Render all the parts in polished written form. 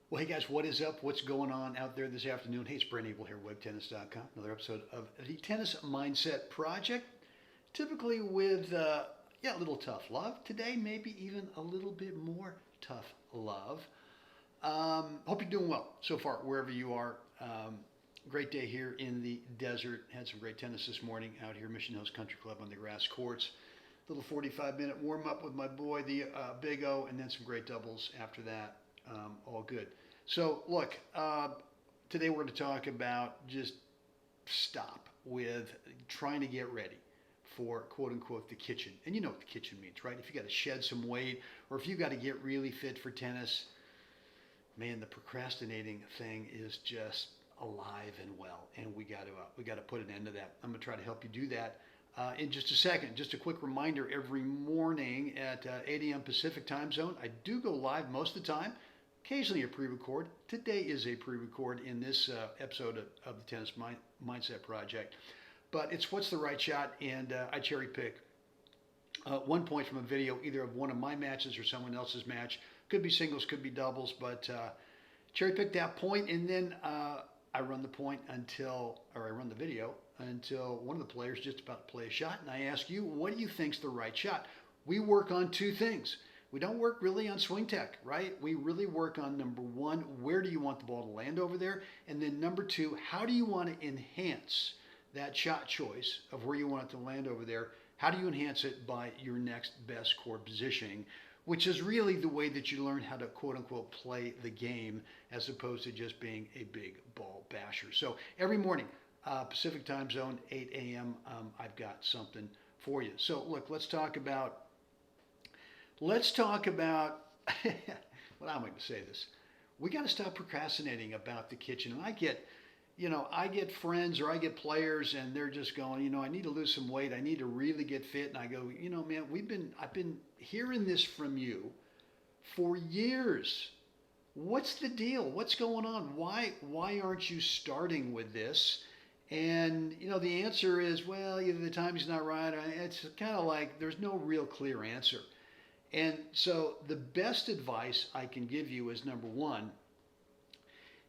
Well, hey guys, what is up? What's going on out there this afternoon? Hey, it's Brent Abel here, webtennis.com. Another episode of the Tennis Mindset Project. Typically with, a little tough love. Today, maybe even a little bit more tough love. Hope you're doing well so far, wherever you are. Great day here in the desert. Had some great tennis this morning out here, Mission Hills Country Club on the grass courts. Little 45-minute warm up with my boy, the Big O, and then some great doubles after that. All good. So look, today we're going to talk about just stop with trying to get ready for quote unquote the kitchen. And you know what the kitchen means, right? If you got to shed some weight or if you got to get really fit for tennis, man, the procrastinating thing is just alive and well, and we got to put an end to that. I'm going to try to help you do that in just a second. Just a quick reminder: every morning at 8 a.m. Pacific time zone, I do go live most of the time. Occasionally a pre-record. Today is a pre-record in this episode of the Tennis Mindset Project. But it's what's the right shot, and I cherry pick 1 point from a video, either of one of my matches or someone else's match. Could be singles, could be doubles, but cherry pick that point, and then I run the video until one of the players just about to play a shot, and I ask you, what do you think's the right shot? We work on two things. We don't work really on swing tech, right? We really work on number one, where do you want the ball to land over there? And then number two, how do you want to enhance that shot choice of where you want it to land over there? How do you enhance it by your next best core positioning, which is really the way that you learn how to quote unquote play the game as opposed to just being a big ball basher. So every morning, Pacific time zone, 8 a.m., I've got something for you. So look, let's talk about well, how am I going to say this? We got to stop procrastinating about the kitchen. And I get friends or I get players and they're just going, I need to lose some weight. I need to really get fit. And I go, man, I've been hearing this from you for years. What's the deal? What's going on? Why aren't you starting with this? And, the answer is, well, either the timing's not right. It's kind of like there's no real clear answer. And so the best advice I can give you is number one,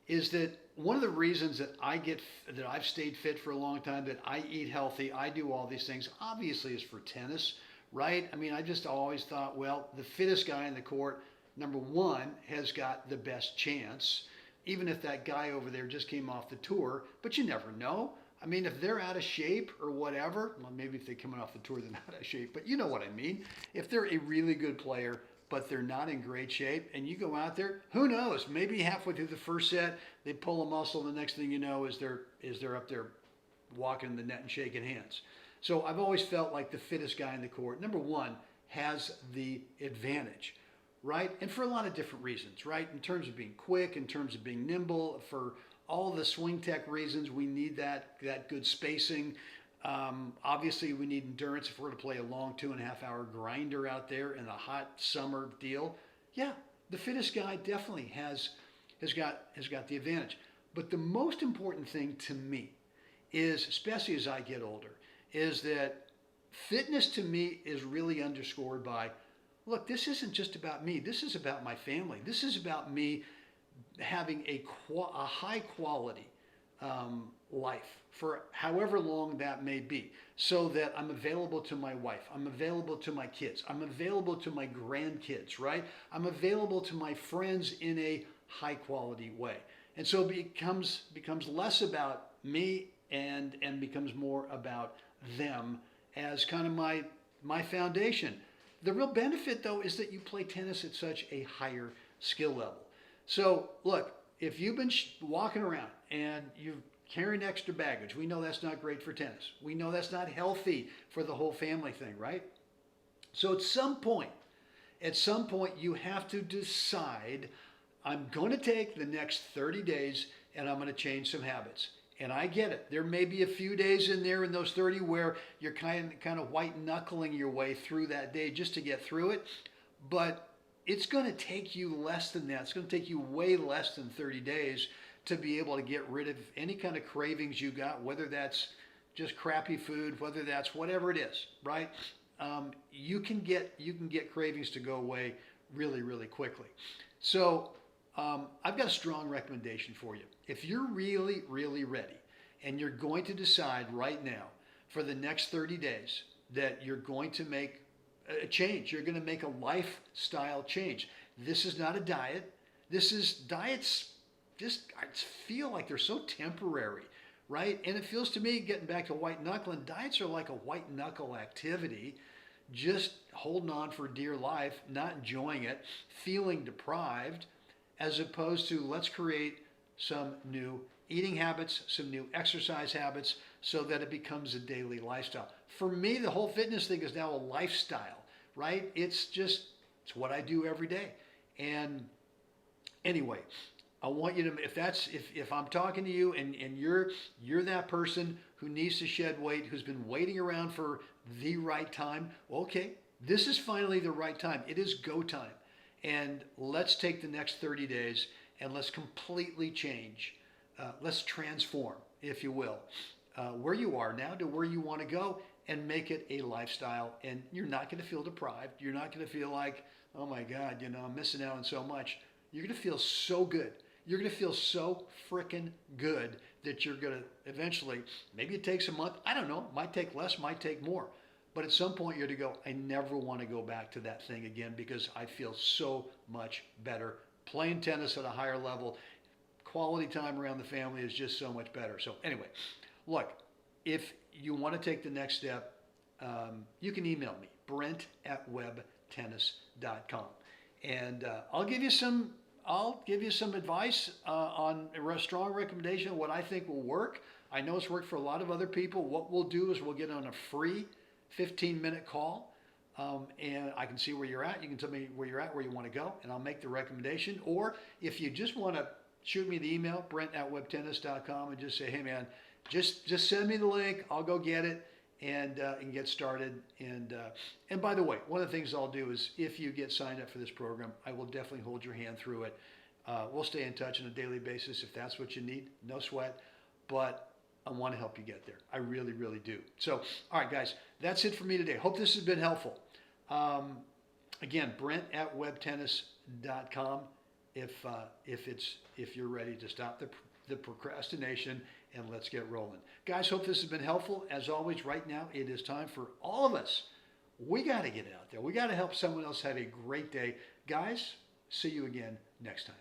is that one of the reasons that I've stayed fit for a long time, that I eat healthy, I do all these things, obviously is for tennis, right? I mean, I just always thought, well, the fittest guy in the court, number one, has got the best chance, even if that guy over there just came off the tour, but you never know. I mean, if they're out of shape or whatever, well, maybe if they're coming off the tour, they're not out of shape, but you know what I mean. If they're a really good player, but they're not in great shape, and you go out there, who knows? Maybe halfway through the first set, they pull a muscle, and the next thing you know is they're up there walking the net and shaking hands. So I've always felt like the fittest guy in the court, number one, has the advantage, right? And for a lot of different reasons, right? In terms of being quick, in terms of being nimble, for all the swing tech reasons, we need that good spacing. Obviously, we need endurance if we're going to play a long 2.5-hour grinder out there in a hot summer deal. Yeah, the fittest guy definitely has got the advantage. But the most important thing to me is, especially as I get older, is that fitness to me is really underscored by, look, this isn't just about me. This is about my family. This is about me having a high quality life for however long that may be, so that I'm available to my wife, I'm available to my kids, I'm available to my grandkids, right? I'm available to my friends in a high quality way. And so it becomes less about me and becomes more about them as kind of my foundation. The real benefit, though, is that you play tennis at such a higher skill level. So look, if you've been walking around and you're carrying extra baggage, we know that's not great for tennis. We know that's not healthy for the whole family thing, right? So at some point, you have to decide, I'm going to take the next 30 days and I'm going to change some habits. And I get it. There may be a few days in there in those 30 where you're kind of white knuckling your way through that day just to get through it. But it's going to take you less than that. It's going to take you way less than 30 days to be able to get rid of any kind of cravings you got, whether that's just crappy food, whether that's whatever it is, right? You can get cravings to go away really, really quickly. So I've got a strong recommendation for you. If you're really, really ready and you're going to decide right now for the next 30 days that you're going to make a change, you're going to make a lifestyle change. This is not a diet. Diets just, I feel like they're so temporary, right? And it feels to me, getting back to white knuckling, diets are like a white knuckle activity, just holding on for dear life, not enjoying it, feeling deprived, as opposed to let's create some new eating habits, some new exercise habits, so that it becomes a daily lifestyle. For me, the whole fitness thing is now a lifestyle, right? It's what I do every day. And anyway, I want you to, if I'm talking to you and you're that person who needs to shed weight, who's been waiting around for the right time, okay, this is finally the right time. It is go time. And let's take the next 30 days and let's completely change. Let's transform, if you will, where you are now to where you want to go, and make it a lifestyle. And you're not going to feel deprived. You're not going to feel like, oh my God, I'm missing out on so much. You're going to feel so good. You're going to feel so freaking good that you're going to eventually, maybe it takes a month, I don't know, might take less, might take more. But at some point you're to go, I never want to go back to that thing again because I feel so much better. Playing tennis at a higher level, quality time around the family is just so much better. So anyway, look, if you want to take the next step, you can email me, brent@webtennis.com. And I'll give you some advice on a strong recommendation of what I think will work. I know it's worked for a lot of other people. What we'll do is we'll get on a free 15-minute call, and I can see where you're at. You can tell me where you're at, where you want to go, and I'll make the recommendation. Or if you just want to shoot me the email, brent@webtennis.com, and just say, hey man, just send me the link. I'll go get it and get started. And by the way, one of the things I'll do is if you get signed up for this program, I will definitely hold your hand through it. We'll stay in touch on a daily basis if that's what you need. No sweat. But I want to help you get there. I really, really do. So, all right, guys, that's it for me today. Hope this has been helpful. Again, brent@webtennis.com if you're ready to stop the procrastination and let's get rolling. Guys, hope this has been helpful. As always, right now, it is time for all of us. We got to get out there. We got to help someone else have a great day. Guys, see you again next time.